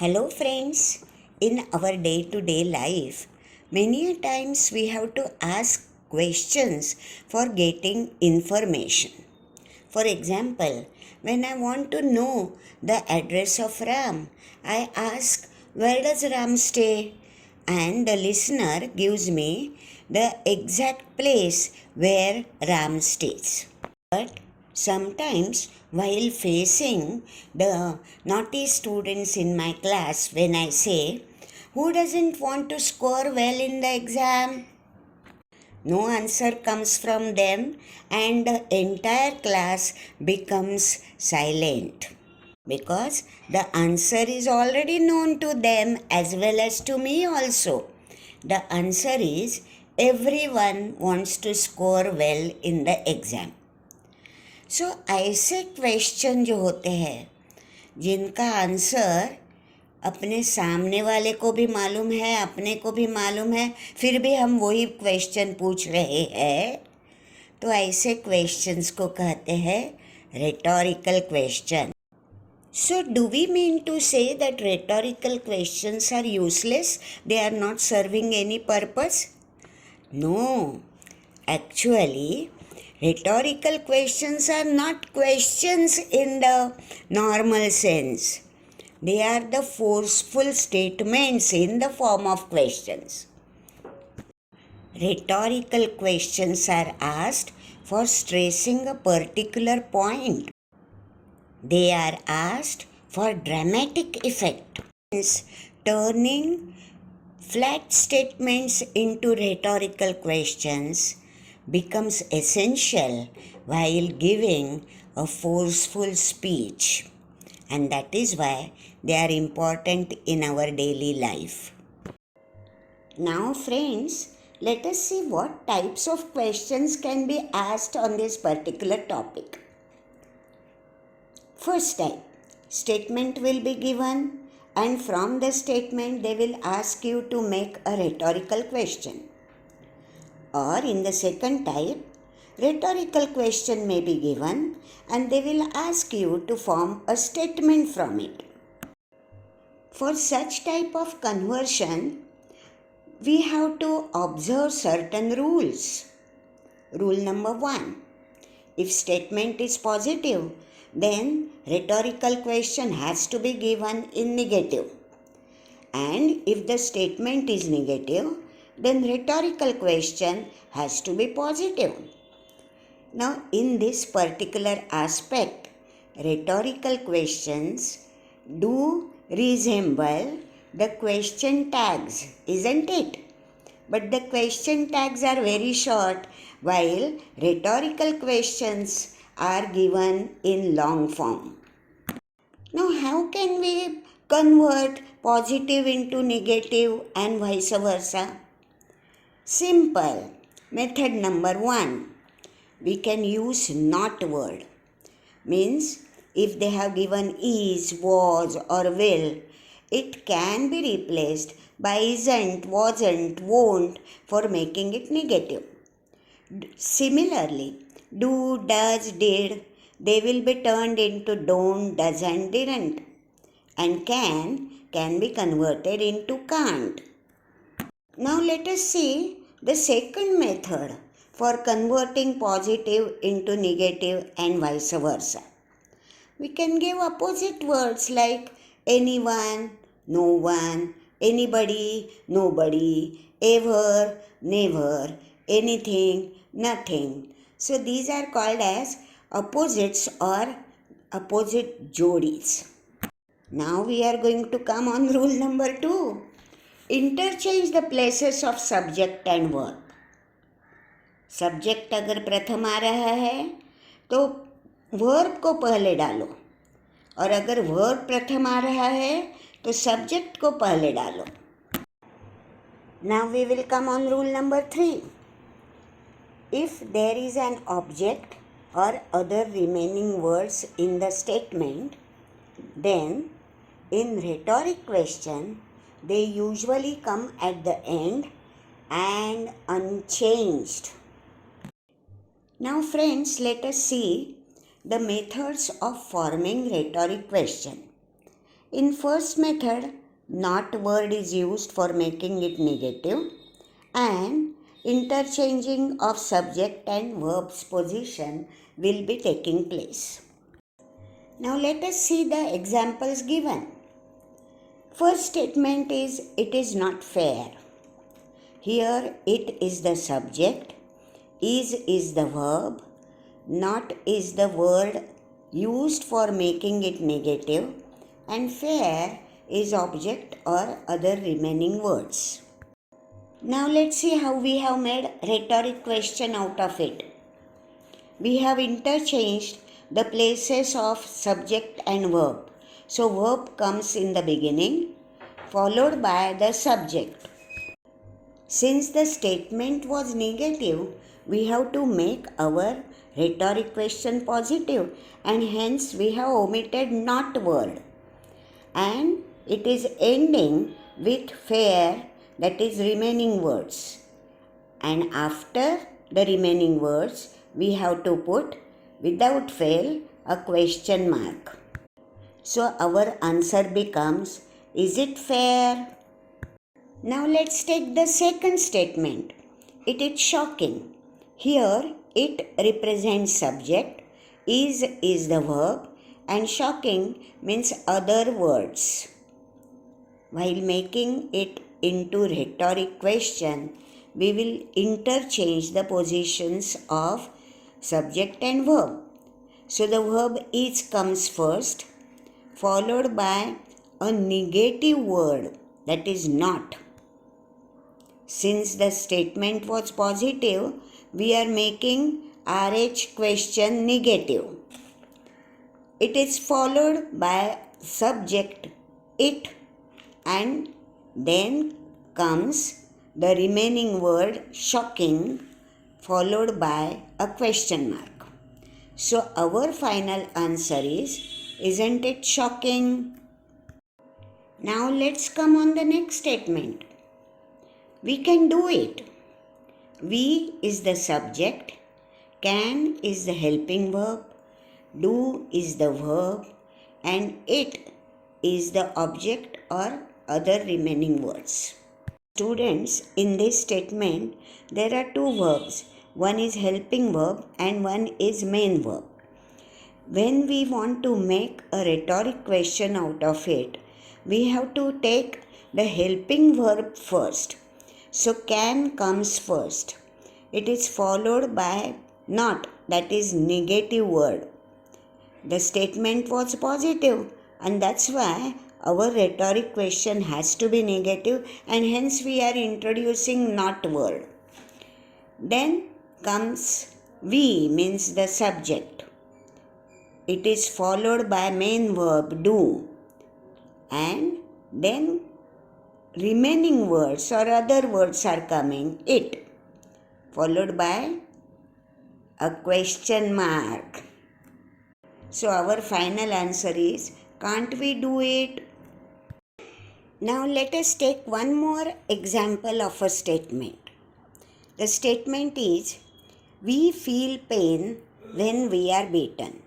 Hello, friends. In our day to day life, many a times we have to ask questions for getting information. For example, when I want to know the address of Ram, I ask, where does Ram stay? And the listener gives me the exact place where Ram stays. But sometimes, while facing the naughty students in my class, when I say, who doesn't want to score well in the exam? No answer comes from them, and the entire class becomes silent because the answer is already known to them as well as to me also. The answer is everyone wants to score well in the exam. सो ऐसे question जो होते हैं जिनका answer अपने सामने वाले को भी मालूम है, अपने को भी मालूम है, फिर भी हम वही क्वेश्चन पूछ रहे हैं, तो ऐसे क्वेश्चंस को कहते हैं rhetorical question. So do we mean to say that rhetorical questions are useless? They are not serving any purpose? No. Actually, rhetorical questions are not questions in the normal sense. They are the forceful statements in the form of questions. Rhetorical questions are asked for stressing a particular point. They are asked for dramatic effect. Turning flat statements into rhetorical questions becomes essential while giving a forceful speech, and that is why they are important in our daily life. Now, friends, let us see what types of questions can be asked on this particular topic. First type, statement will be given, and from the statement they will ask you to make a rhetorical question. Or in the second type, rhetorical question may be given and they will ask you to form a statement from it. For such type of conversion, we have to observe certain rules. Rule number 1. If statement is positive, then rhetorical question has to be given in negative. And if the statement is negative, then rhetorical question has to be positive. Now, in this particular aspect, rhetorical questions do resemble the question tags, isn't it? But the question tags are very short, while rhetorical questions are given in long form. Now, how can we convert positive into negative and vice versa? Simple. Method number 1. We can use not word. Means if they have given is, was or will, it can be replaced by isn't, wasn't, won't for making it negative. Similarly, do, does, did, they will be turned into don't, doesn't, didn't. And can be converted into can't. Now let us see the second method for converting positive into negative and vice versa. We can give opposite words like anyone, no one, anybody, nobody, ever, never, anything, nothing. So these are called as opposites or opposite jodis. Now we are going to come on rule number 2. Interchange the places of subject and verb. Subject अगर प्रथम आ रहा है तो verb को पहले डालो, और अगर वर्ब प्रथम आ रहा है तो सब्जेक्ट को पहले डालो. Now we will come on rule number 3. If there is an object or other remaining words in the statement, then in rhetoric question they usually come at the end and unchanged. Now friends, let us see the methods of forming rhetoric question. In first method, not word is used for making it negative, and interchanging of subject and verb's position will be taking place. Now let us see the examples given. First statement is it is not fair. Here it is the subject, is the verb, not is the word used for making it negative, and fair is object or other remaining words. Now let's see how we have made rhetoric question out of it. We have interchanged the places of subject and verb. So verb comes in the beginning, followed by the subject. Since the statement was negative, we have to make our rhetoric question positive, and hence we have omitted not word. And it is ending with fair, that is remaining words. And after the remaining words, we have to put without fail a question mark. So our answer becomes, is it fair? Now let's take the second statement. It is shocking. Here it represents subject, is the verb, and shocking means other words. While making it into rhetoric question, we will interchange the positions of subject and verb. So the verb is comes first, followed by a negative word, that is not. Since the statement was positive, we are making RH question negative. It is followed by subject it, and then comes the remaining word shocking, followed by a question mark. So our final answer is, isn't it shocking? Now let's come on the next statement. We can do it. We is the subject, can is the helping verb, do is the verb, and it is the object or other remaining words. Students, in this statement, there are two verbs. One is helping verb and one is main verb. When we want to make a rhetoric question out of it, we have to take the helping verb first. So can comes first. It is followed by not, that is negative word. The statement was positive, and that's why our rhetoric question has to be negative, and hence we are introducing not word. Then comes we, means the subject. It is followed by main verb do, and then remaining words or other words are coming, it, followed by a question mark. So our final answer is, can't we do it? Now let us take one more example of a statement. The statement is, we feel pain when we are beaten.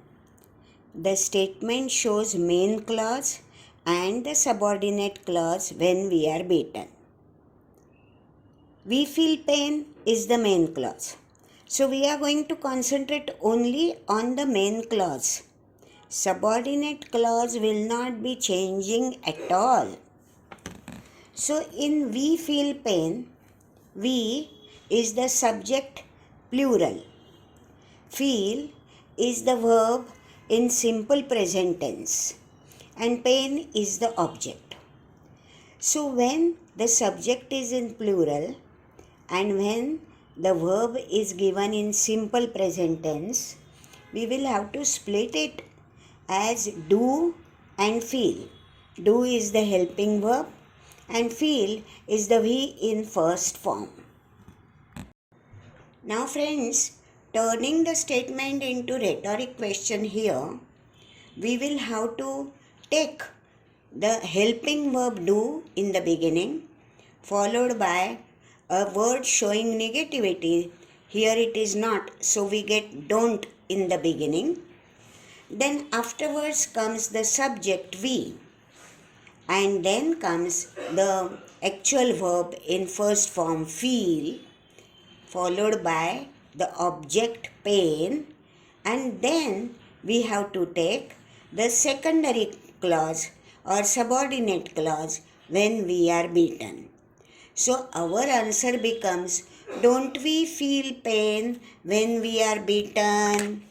The statement shows main clause and the subordinate clause when we are beaten. We feel pain is the main clause. So we are going to concentrate only on the main clause. Subordinate clause will not be changing at all. So in we feel pain, we is the subject plural. Feel is the verb in simple present tense, and pain is the object. So when the subject is in plural and when the verb is given in simple present tense, we will have to split it as do and feel. Do is the helping verb and feel is the we in first form. Now friends, turning the statement into rhetoric question here, we will have to take the helping verb do in the beginning, followed by a word showing negativity. Here it is not, so we get don't in the beginning. Then afterwards comes the subject we. and then comes the actual verb in first form feel, followed by the object pain, and then we have to take the secondary clause or subordinate clause when we are beaten. So our answer becomes, don't we feel pain when we are beaten?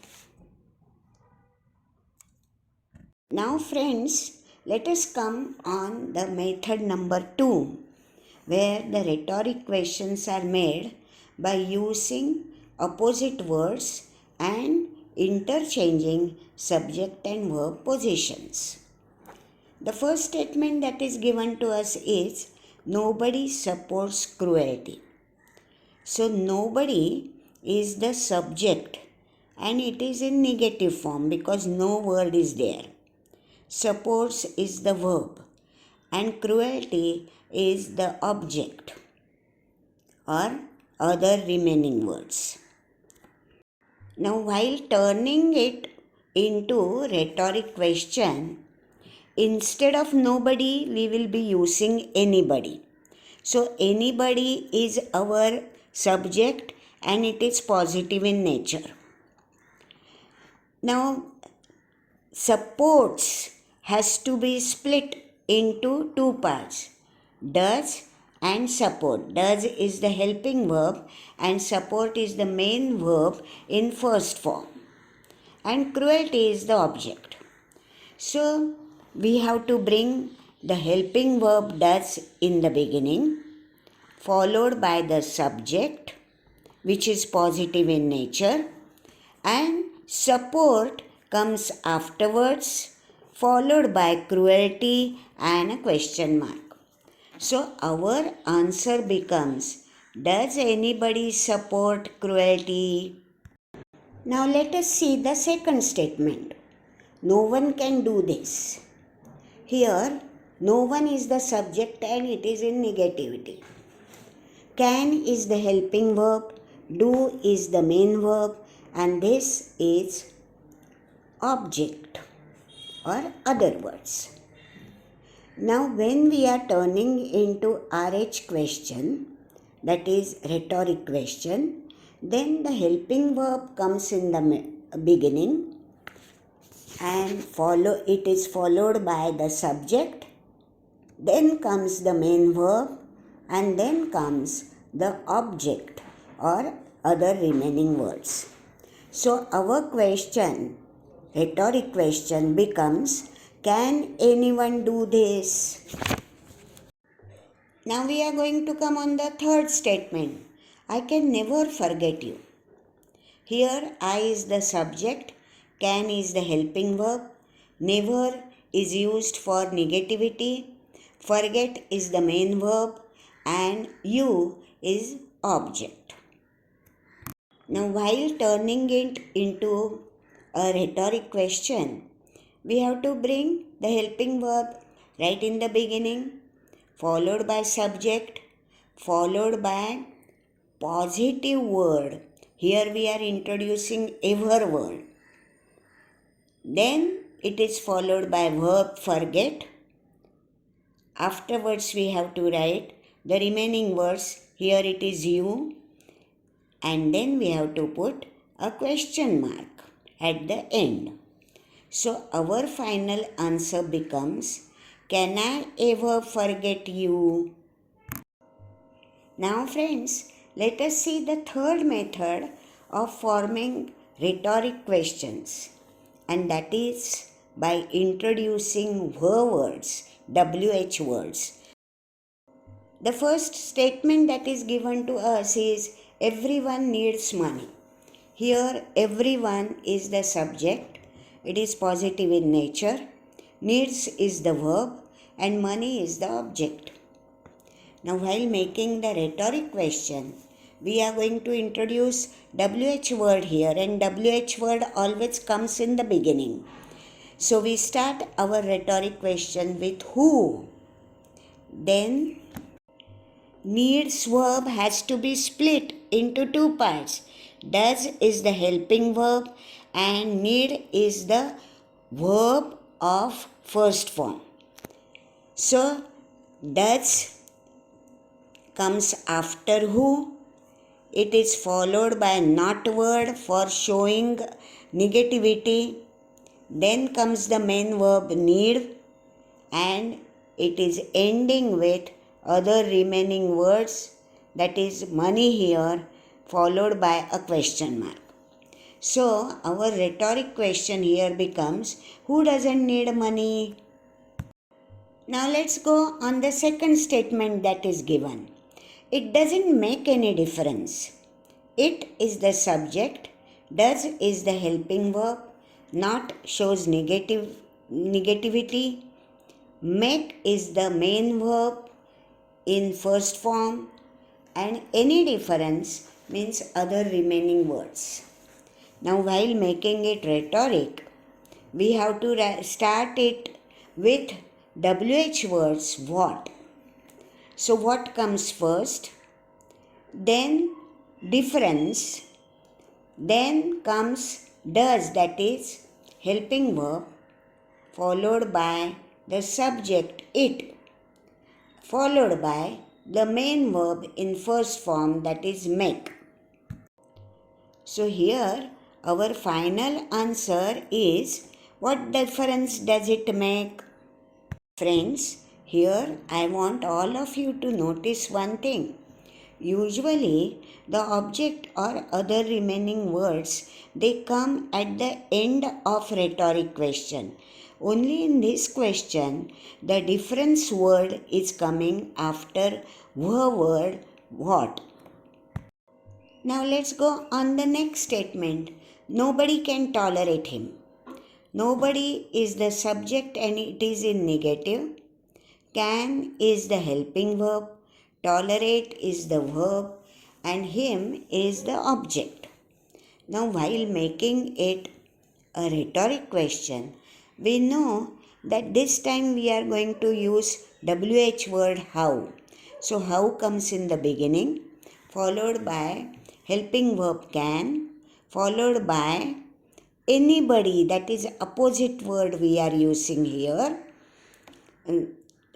Now friends, let us come on the method number 2, where the rhetoric questions are made by using opposite words and interchanging subject and verb positions. The first statement that is given to us is, nobody supports cruelty. So nobody is the subject and it is in negative form because no word is there. Supports is the verb and cruelty is the object or other remaining words. Now while turning it into rhetoric question, instead of nobody we will be using anybody. So anybody is our subject and it is positive in nature. Now supports has to be split into two parts, does and support. Does is the helping verb and support is the main verb in first form, and cruelty is the object. So we have to bring the helping verb does in the beginning, followed by the subject which is positive in nature, and support comes afterwards, followed by cruelty and a question mark. So our answer becomes, does anybody support cruelty? Now let us see the second statement. No one can do this. Here, no one is the subject and it is in negativity. Can is the helping verb, do is the main verb, and this is object or other words. Now when we are turning into RH question, that is rhetoric question, then the helping verb comes in the beginning and it is followed by the subject, then comes the main verb, and then comes the object or other remaining words. So our question, rhetoric question becomes, can anyone do this? Now we are going to come on the third statement. I can never forget you. Here I is the subject, can is the helping verb, never is used for negativity, forget is the main verb, and you is object. Now while turning it into a rhetoric question, we have to bring the helping verb right in the beginning, followed by subject, followed by positive word. Here we are introducing ever word. Then it is followed by verb forget. Afterwards we have to write the remaining words. Here it is you, and then we have to put a question mark at the end. So our final answer becomes, can I ever forget you? Now friends, let us see the third method of forming rhetoric questions, and that is by introducing words, WH words. The first statement that is given to us is, everyone needs money. Here everyone is the subject, it is positive in nature, needs is the verb, and money is the object. Now while making the rhetoric question, we are going to introduce WH word here, and WH word always comes in the beginning. So we start our rhetoric question with who. Then needs verb has to be split into two parts. Does is the helping verb and need is the verb of first form. So, does comes after who. It is followed by not word for showing negativity. Then comes the main verb need, and it is ending with other remaining words, that is money here, followed by a question mark. So, our rhetoric question here becomes, who doesn't need money? Now, let's go on the second statement that is given. It doesn't make any difference. It is the subject, does is the helping verb, not shows negativity, make is the main verb in first form, and any difference means other remaining words. Now, while making it rhetoric, we have to start it with WH words what. So, what comes first? Then difference. Then comes does, that is helping verb, followed by the subject it, followed by the main verb in first form, that is make. So here our final answer is, what difference does it make? Friends, here I want all of you to notice one thing. Usually, the object or other remaining words, they come at the end of rhetoric question. Only in this question, the difference word is coming after the word what. Now let's go on the next statement. Nobody can tolerate him. Nobody is the subject and it is in negative. Can is the helping verb. Tolerate is the verb. And him is the object. Now, while making it a rhetoric question, we know that this time we are going to use WH word how. So, how comes in the beginning, followed by helping verb can, followed by anybody, that is opposite word we are using here,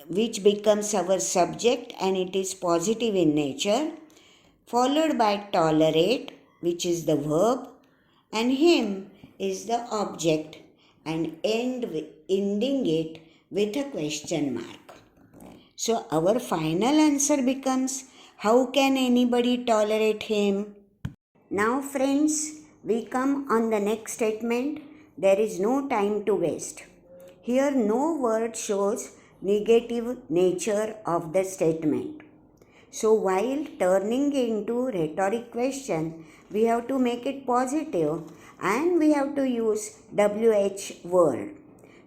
which becomes our subject and it is positive in nature, followed by tolerate, which is the verb, and him is the object, and ending it with a question mark. So our final answer becomes, how can anybody tolerate him? Now friends, we come on the next statement. There is no time to waste. Here no word shows negative nature of the statement. So while turning into rhetoric question, we have to make it positive and we have to use WH word.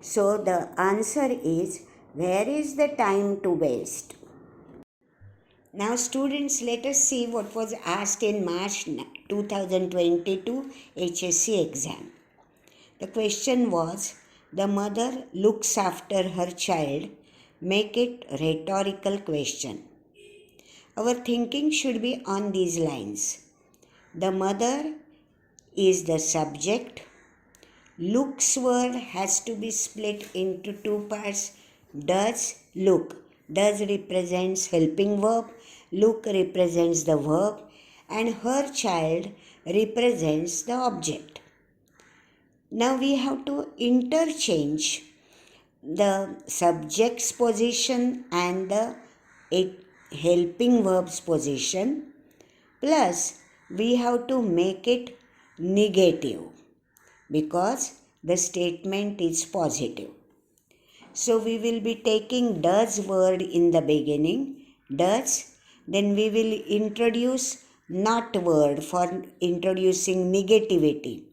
So the answer is, where is the time to waste? Now students, let us see what was asked in March 2022 H.S.C. exam. The question was, the mother looks after her child. Make it rhetorical question. Our thinking should be on these lines. The mother is the subject. Looks word has to be split into two parts. Does, look. Does represents helping verb. Look represents the verb. And her child represents the object. Now we have to interchange the subject's position and the helping verb's position, plus we have to make it negative because the statement is positive. So we will be taking does word in the beginning, does, then we will introduce not word for introducing negativity.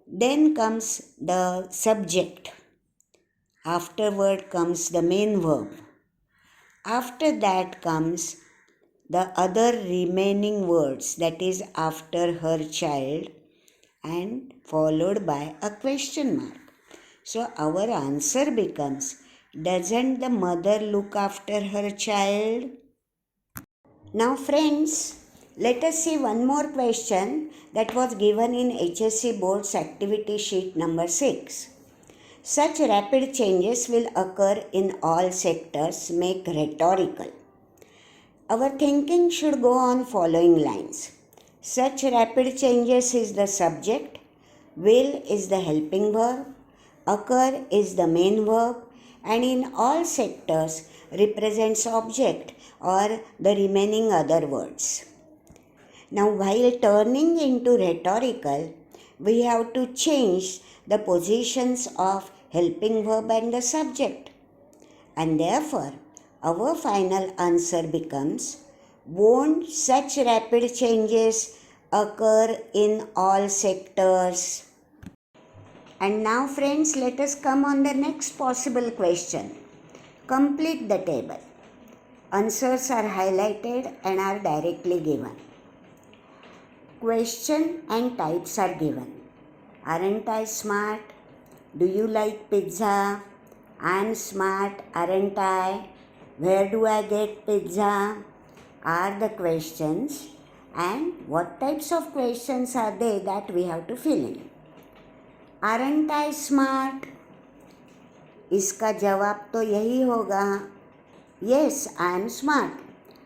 Then comes the subject. Afterward comes the main verb. After that comes the other remaining words, that is after her child, and followed by a question mark. So our answer becomes, doesn't the mother look after her child? Now friends, let us see one more question that was given in H.S.C. board's activity sheet number 6. Such rapid changes will occur in all sectors, make rhetorical. Our thinking should go on following lines. Such rapid changes is the subject, will is the helping verb, occur is the main verb, and in all sectors represents object or the remaining other words. Now, while turning into rhetorical, we have to change the positions of helping verb and the subject. And therefore, our final answer becomes, won't such rapid changes occur in all sectors? And now friends, let us come on the next possible question. Complete the table. Answers are highlighted and are directly given. Question and types are given. Aren't I smart? Do you like pizza? I'm smart, aren't I? Where do I get pizza? Are the questions, and what types of questions are they that we have to fill in. Aren't I smart? इसका जवाब तो यही होगा, yes, I am smart.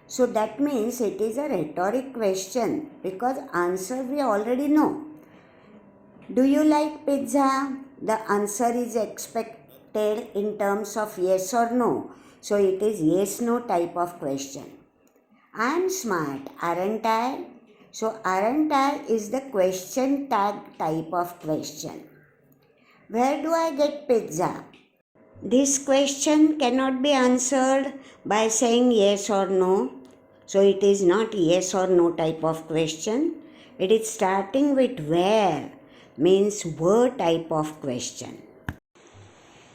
So that means it is a rhetoric question because answer we already know. Do you like pizza? The answer is expected in terms of yes or no. So it is yes no type of question. I am smart, aren't I? So aren't I is the question tag type of question. Where do I get pizza? This question cannot be answered by saying yes or no. So it is not yes or no type of question. It is starting with where, means where type of question.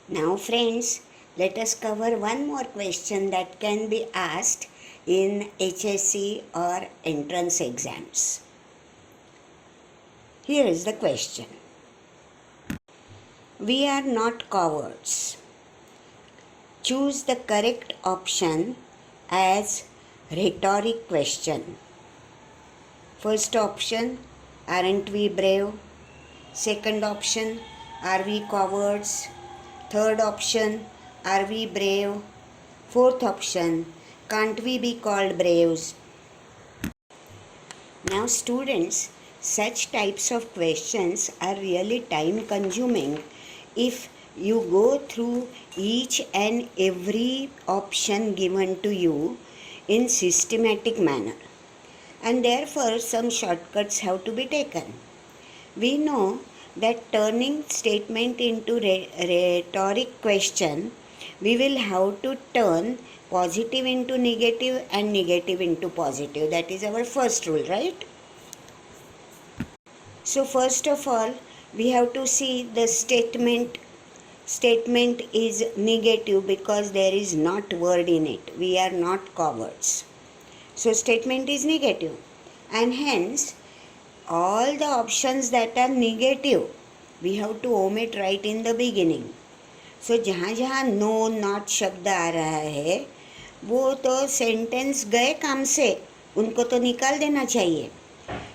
Now friends, let us cover one more question that can be asked in H.S.C or entrance exams. Here is the question. We are not cowards. Choose the correct option as rhetoric question. First option, aren't we brave? Second option, are we cowards? Third option, are we brave? Fourth option, can't we be called braves? Now students, such types of questions are really time consuming if you go through each and every option given to you in systematic manner, and therefore some shortcuts have to be taken. We know that turning statement into rhetoric question, we will have to turn positive into negative and negative into positive. That is our first rule, right? So first of all, we have to see the statement is negative because there is not word in it. We are not cowards. So statement is negative, and hence all the options that are negative we have to omit right in the beginning. So जहाँ जहाँ no not शब्द आ रहा है वो तो sentence गए काम से, उनको तो निकाल देना चाहिए.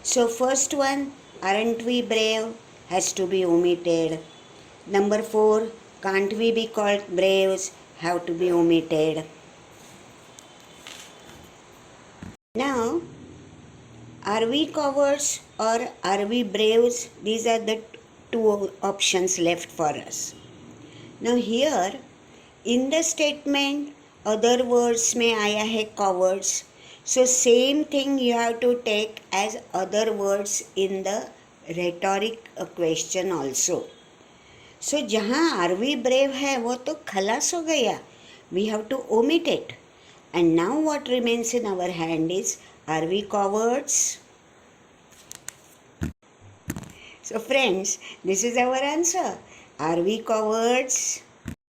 So first one, aren't we brave, has to be omitted. Number 4, can't we be called braves, have to be omitted. Now, are we cowards or are we braves? These are the two options left for us. Now here, in the statement, other words में आया है cowards. So same thing you have to take as other words in the rhetoric question also. So जहाँ are we brave है वो तो खलास हो गया. We have to omit it. And now what remains in our hand is, are we cowards? So friends, this is our answer. Are we cowards?